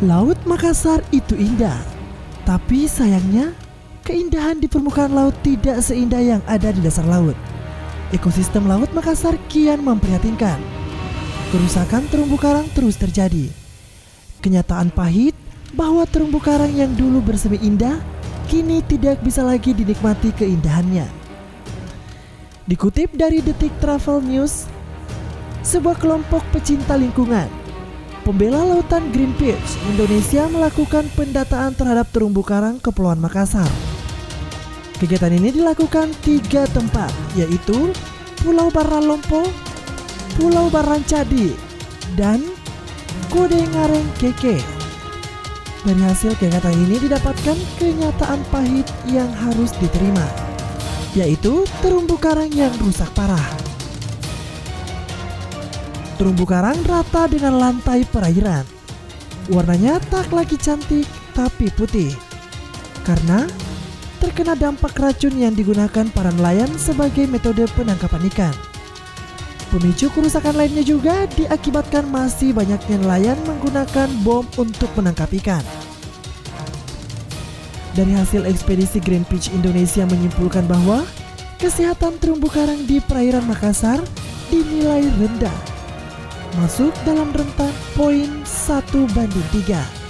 Laut Makassar itu indah, tapi sayangnya keindahan di permukaan laut tidak seindah yang ada di dasar laut. Ekosistem Laut Makassar kian memprihatinkan. Kerusakan terumbu karang terus terjadi. Kenyataan pahit bahwa terumbu karang yang dulu bersemi indah kini tidak bisa lagi dinikmati keindahannya. Dikutip dari Detik Travel News, sebuah kelompok pecinta lingkungan, pembela lautan Greenpeace Indonesia melakukan pendataan terhadap terumbu karang Kepulauan Makassar. Kegiatan ini dilakukan 3 tempat, yaitu Pulau Baralompo, Pulau Barancadi, dan Kode Ngareng Keke. Dari hasil kegiatan ini didapatkan kenyataan pahit yang harus diterima, yaitu terumbu karang yang rusak parah. Terumbu karang rata dengan lantai perairan. Warnanya tak lagi cantik tapi putih, karena terkena dampak racun yang digunakan para nelayan sebagai metode penangkapan ikan. Pemicu kerusakan lainnya juga diakibatkan masih banyaknya nelayan menggunakan bom untuk menangkap ikan. Dari hasil ekspedisi Greenpeace Indonesia menyimpulkan bahwa kesehatan terumbu karang di perairan Makassar dinilai rendah, masuk dalam rentang poin 1:3.